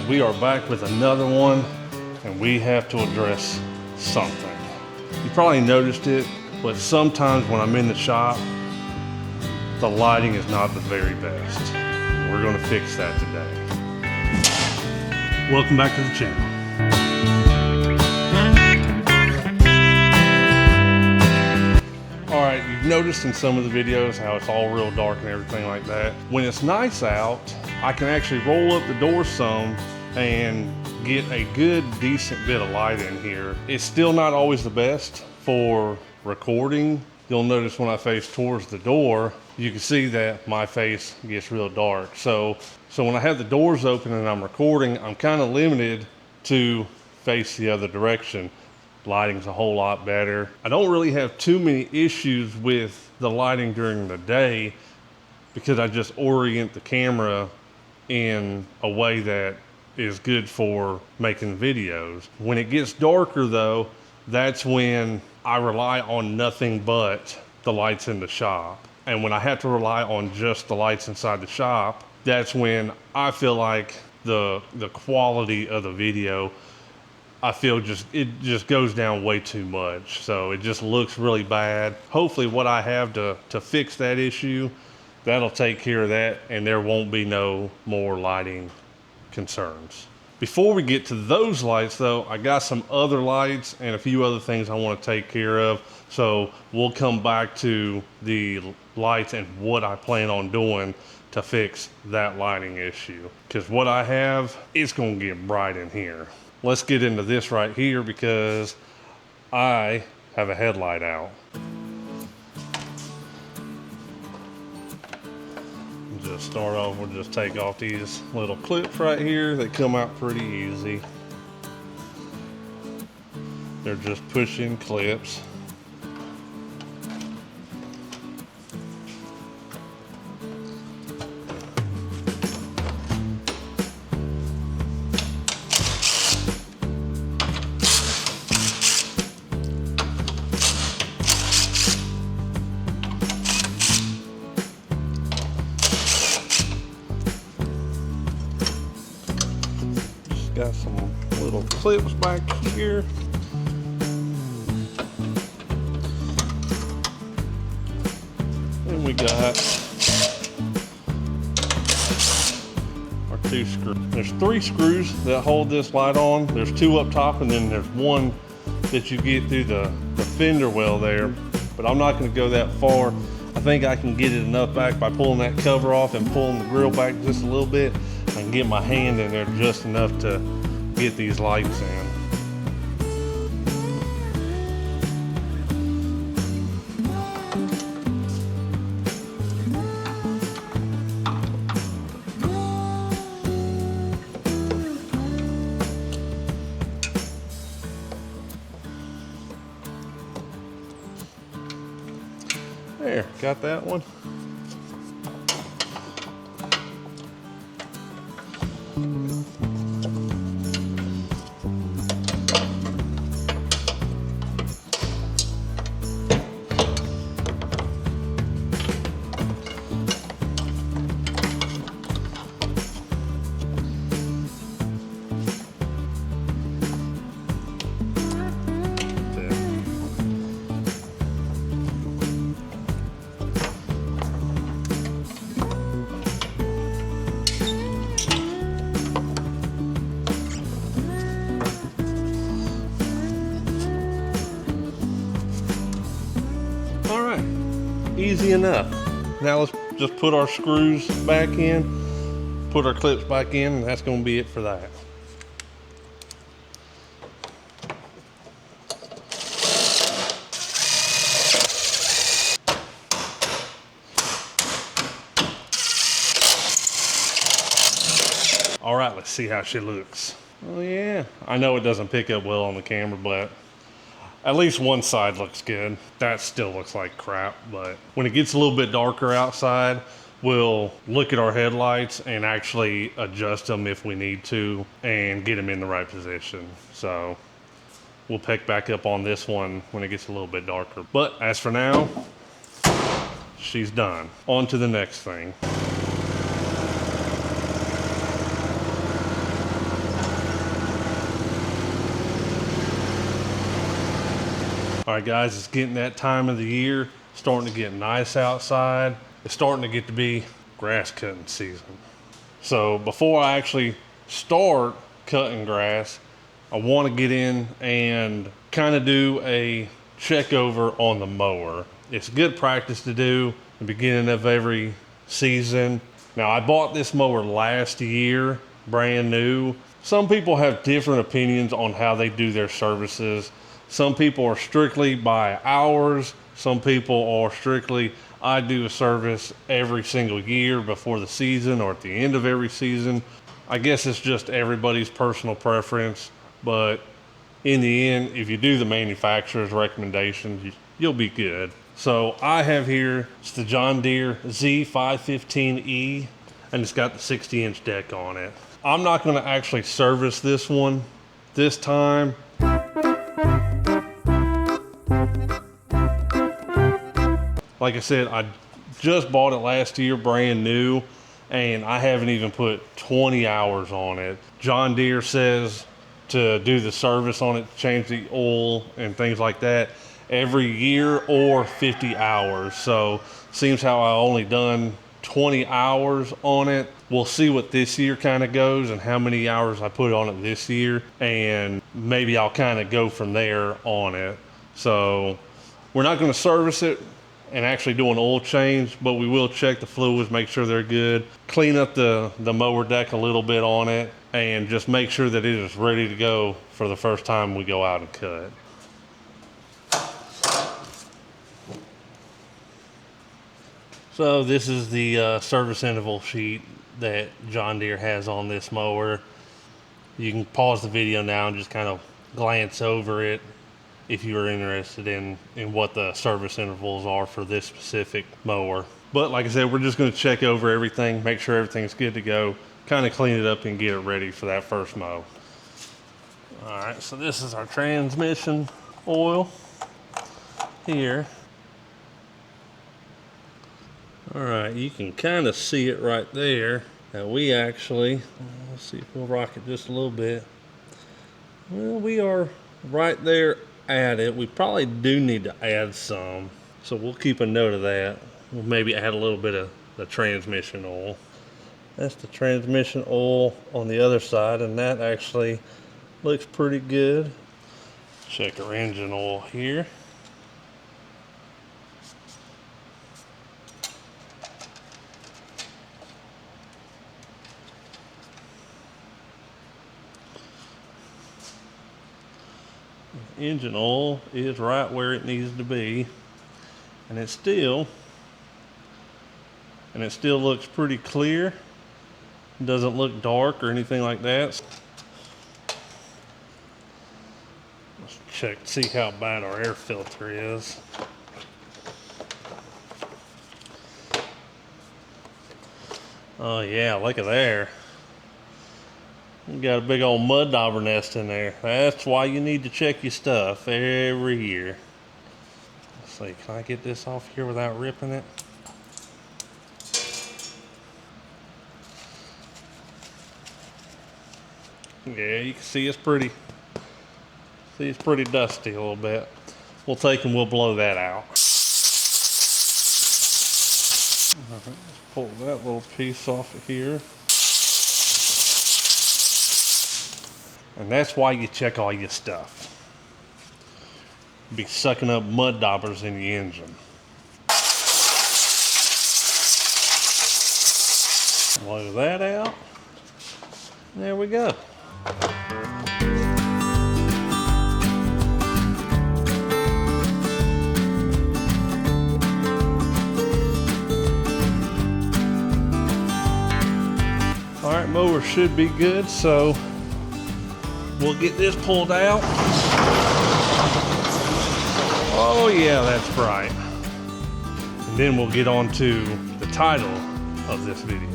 we are back with another one, and we have to address something. You probably noticed it, but sometimes when I'm in the shop, the lighting is not the very best. We're going to fix that today. Welcome back to the channel. Alright, you've noticed in some of the videos how it's all real dark and everything like that. When it's nice out, I can actually roll up the door some and get a good, decent bit of light in here. It's still not always the best for recording. You'll notice when I face towards the door, you can see that my face gets real dark. So when I have the doors open and I'm recording, I'm kind of limited to face the other direction. Lighting's a whole lot better. I don't really have too many issues with the lighting during the day because I just orient the camera in a way that is good for making videos. When it gets darker though, that's when I rely on nothing but the lights in the shop. And when I have to rely on just the lights inside the shop, that's when I feel like the quality of the video, I feel it just goes down way too much. So it just looks really bad. Hopefully what I have to fix that issue, that'll take care of that and there won't be no more lighting concerns. Before we get to those lights though, I got some other lights and a few other things I want to take care of. So we'll come back to the lights and what I plan on doing to fix that lighting issue. Because what I have, it's gonna get bright in here. Let's get into this right here because I have a headlight out. Just start off, we'll just take off these little clips right here. They come out pretty easy. They're just push-in clips. Got some little clips back here. And we got our 2 screws. There's 3 screws that hold this light on. There's 2 up top and then there's 1 that you get through the fender well there. But I'm not going to go that far. I think I can get it enough back by pulling that cover off and pulling the grill back just a little bit. I can get my hand in there just enough to get these lights in. There, got that one. Easy enough. Now let's just put our screws back in, put our clips back in, and that's going to be it for that. All right, let's see how she looks. Oh yeah, I know it doesn't pick up well on the camera, but at least one side looks good. That still looks like crap, but when it gets a little bit darker outside, we'll look at our headlights and actually adjust them if we need to and get them in the right position. So we'll pick back up on this one when it gets a little bit darker. But as for now, she's done. On to the next thing. right, guys, it's getting that time of the year, starting to get nice outside. It's starting to get to be grass cutting season. So before I actually start cutting grass, I want to get in and kind of do a check over on the mower. It's good practice to do at the beginning of every season. Now, I bought this mower last year, brand new. Some people have different opinions on how they do their services. Some people are strictly by hours. Some people are strictly, I do a service every single year before the season or at the end of every season. I guess it's just everybody's personal preference, but in the end, if you do the manufacturer's recommendations, you'll be good. So I have here, it's the John Deere Z515E, and it's got the 60-inch deck on it. I'm not gonna actually service this one this time. Like I said, I just bought it last year, brand new, and I haven't even put 20 hours on it. John Deere says to do the service on it, change the oil and things like that, every year or 50 hours. So seems how I only done 20 hours on it. We'll see what this year kind of goes and how many hours I put on it this year, and maybe I'll kind of go from there on it. So we're not going to service it and actually do an oil change, but we will check the fluids, make sure they're good, clean up the mower deck a little bit on it, and just make sure that it is ready to go for the first time we go out and cut. So this is the service interval sheet that John Deere has on this mower. You can pause the video now and just kind of glance over it if you are interested in what the service intervals are for this specific mower. But like I said, we're just going to check over everything, make sure everything's good to go, kind of clean it up and get it ready for that first mow. All right, so this is our transmission oil here. All right, you can kind of see it right there. Now we actually, let's see if we'll rock it just a little bit. Well, we are right there at it. We probably do need to add some, so we'll keep a note of that. We'll maybe add a little bit of the transmission oil. That's the transmission oil on the other side, and that actually looks pretty good. Check our engine oil here. Engine oil is right where it needs to be, and it still looks pretty clear. It doesn't look dark or anything like that. Let's check to see how bad our air filter is. Oh yeah, look at there. You got a big old mud dauber nest in there. That's why you need to check your stuff every year. Let's see, can I get this off here without ripping it? Yeah, you can see it's pretty dusty a little bit. We'll take and we'll blow that out. All right, let's pull that little piece off of here. And that's why you check all your stuff. Be sucking up mud daubers in the engine. Blow that out. There we go. All right, mower should be good, so we'll get this pulled out. Oh yeah, that's bright. And then we'll get on to the title of this video.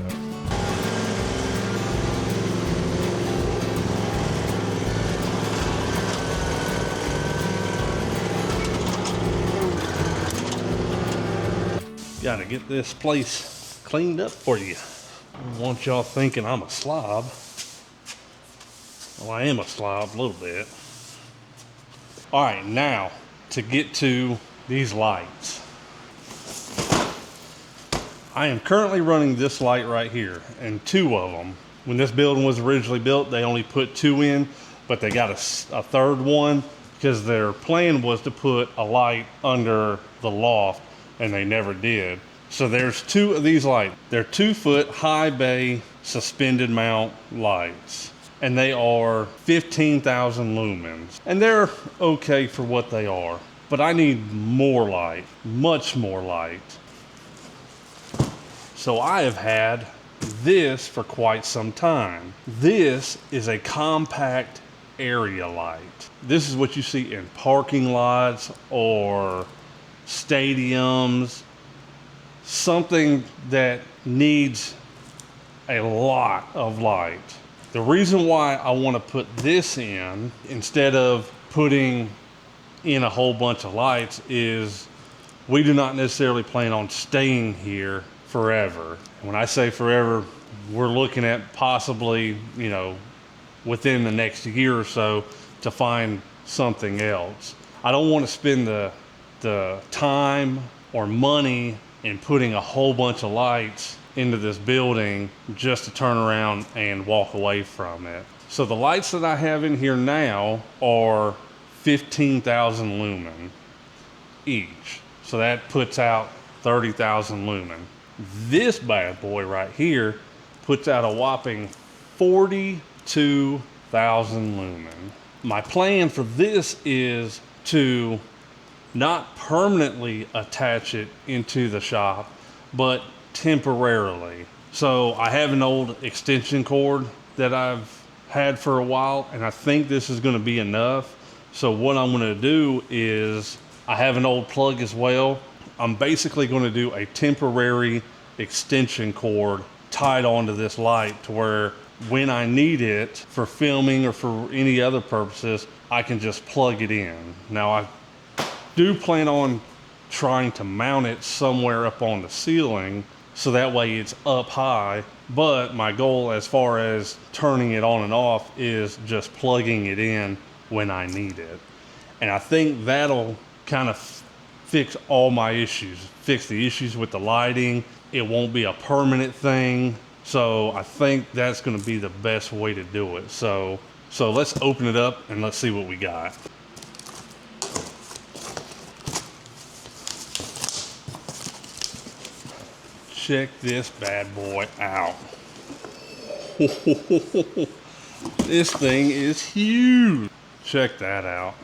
Gotta get this place cleaned up for you. I don't want y'all thinking I'm a slob. Well, I am a slob a little bit. All right, now to get to these lights. I am currently running this light right here, and 2 of them. When this building was originally built, they only put 2 in, but they got a 3rd one because their plan was to put a light under the loft, and they never did. So there's 2 of these lights. They're 2-foot high bay suspended mount lights, and they are 15,000 lumens, and they're okay for what they are, but I need more light, much more light. So I have had this for quite some time. This is a compact area light. This is what you see in parking lots or stadiums, something that needs a lot of light. The reason why I want to put this in instead of putting in a whole bunch of lights is we do not necessarily plan on staying here forever. When I say forever, we're looking at possibly, you know, within the next year or so to find something else. I don't want to spend the time or money in putting a whole bunch of lights into this building just to turn around and walk away from it. So the lights that I have in here now are 15,000 lumen each. So that puts out 30,000 lumen. This bad boy right here puts out a whopping 42,000 lumen. My plan for this is to not permanently attach it into the shop, but temporarily. So I have an old extension cord that I've had for a while, and I think this is going to be enough. So what I'm going to do is, I have an old plug as well. I'm basically going to do a temporary extension cord tied onto this light to where when I need it for filming or for any other purposes, I can just plug it in. Now I do plan on trying to mount it somewhere up on the ceiling so that way it's up high, but my goal as far as turning it on and off is just plugging it in when I need it. And I think that'll kind of fix all my issues, fix the issues with the lighting. It won't be a permanent thing. So I think that's going to be the best way to do it. So let's open it up and let's see what we got. Check this bad boy out. This thing is huge. Check that out.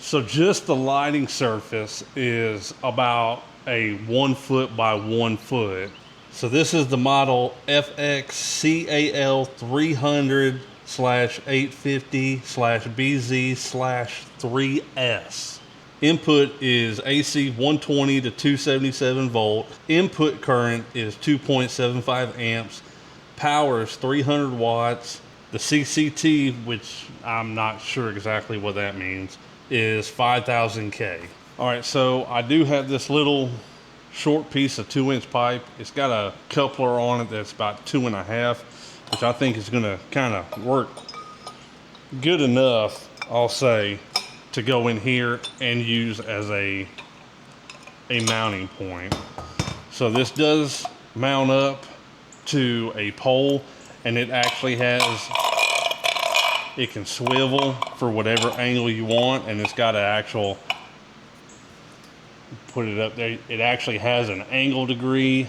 So just the lighting surface is about a 1 foot by 1 foot. So this is the model FXCAL 300/850/BZ/3S. Input is AC 120 to 277 volt. Input current is 2.75 amps. Power is 300 watts. The CCT, which I'm not sure exactly what that means, is 5,000 K. All right, so I do have this little short piece of 2-inch pipe. It's got a coupler on it that's about 2.5, which I think is gonna kind of work good enough, I'll say, to go in here and use as a mounting point. So this does mount up to a pole, and it actually has, it can swivel for whatever angle you want, and it's got an actual, put it up there, it actually has an angle degree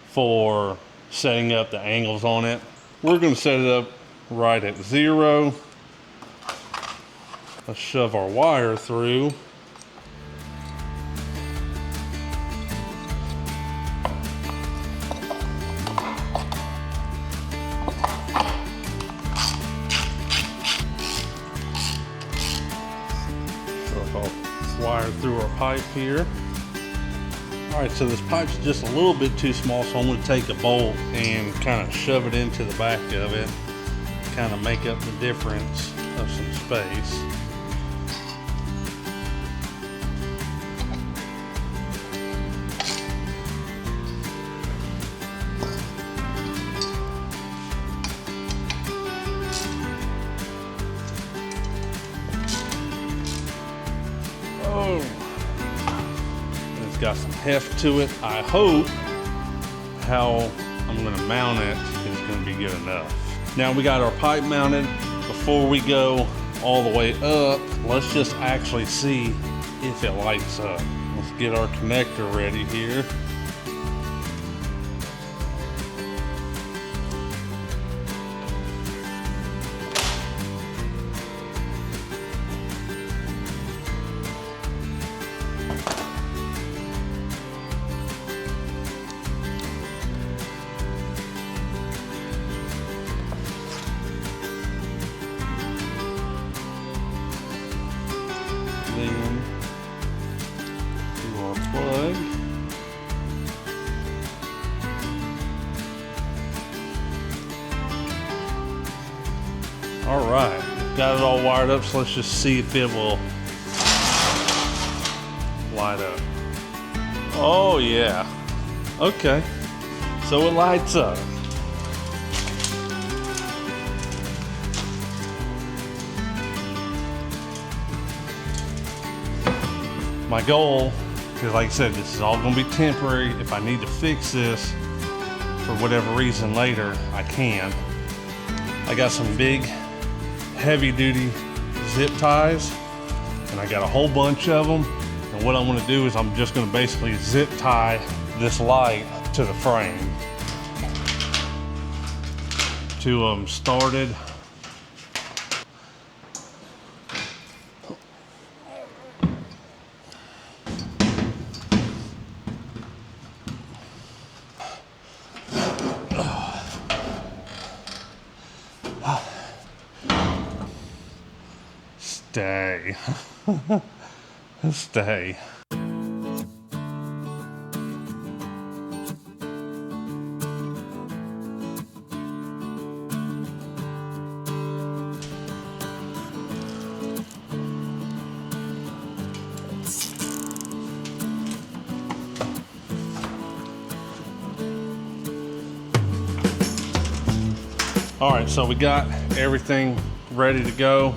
for setting up the angles on it. We're going to set it up right at 0. Let's shove our wire through. Wire through our pipe here. All right, so this pipe's just a little bit too small, so I'm going to take a bolt and kind of shove it into the back of it, kind of make up the difference of some space. Boom. It's got some heft to it. I hope how I'm gonna mount it is gonna be good enough. Now we got our pipe mounted. Before we go all the way up, let's just actually see if it lights up. Let's get our connector ready here. Then do our plug. All right, got it all wired up, so let's just see if it will light up. Oh yeah, okay, so it lights up. My goal, because like I said, this is all gonna be temporary. If I need to fix this for whatever reason later, I can. I got some big, heavy duty zip ties, and I got a whole bunch of them. And what I'm gonna do is I'm just gonna basically zip tie this light to the frame. 2 of them started. Stay. Stay. All right, so we got everything ready to go.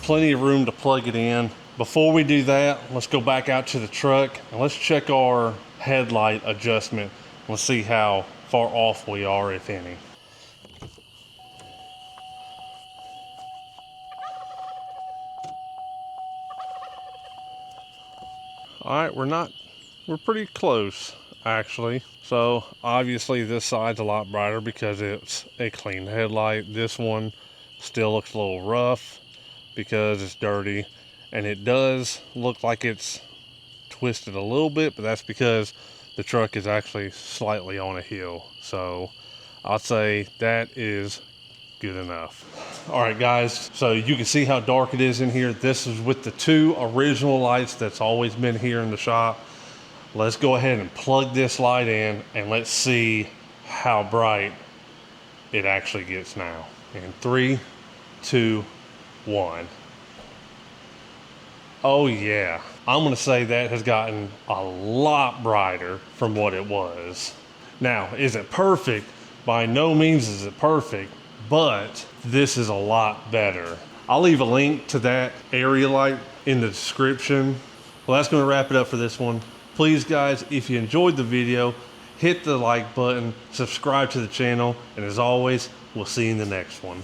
Plenty of room to plug it in. Before we do that, let's go back out to the truck and let's check our headlight adjustment. Let's see how far off we are, if any. All right, we're pretty close actually. So obviously this side's a lot brighter because it's a clean headlight. This one still looks a little rough because it's dirty, and it does look like it's twisted a little bit, but that's because the truck is actually slightly on a hill. So I'll say that is good enough. All right guys, so you can see how dark it is in here. This is with the 2 original lights that's always been here in the shop. Let's go ahead and plug this light in and let's see how bright it actually gets now. In 3, 2, 1. Oh yeah, I'm gonna say that has gotten a lot brighter from what it was. Now, is it perfect? By no means is it perfect, but this is a lot better. I'll leave a link to that area light in the description. Well, that's gonna wrap it up for this one. Please guys, if you enjoyed the video, hit the like button, subscribe to the channel, and as always, we'll see you in the next one.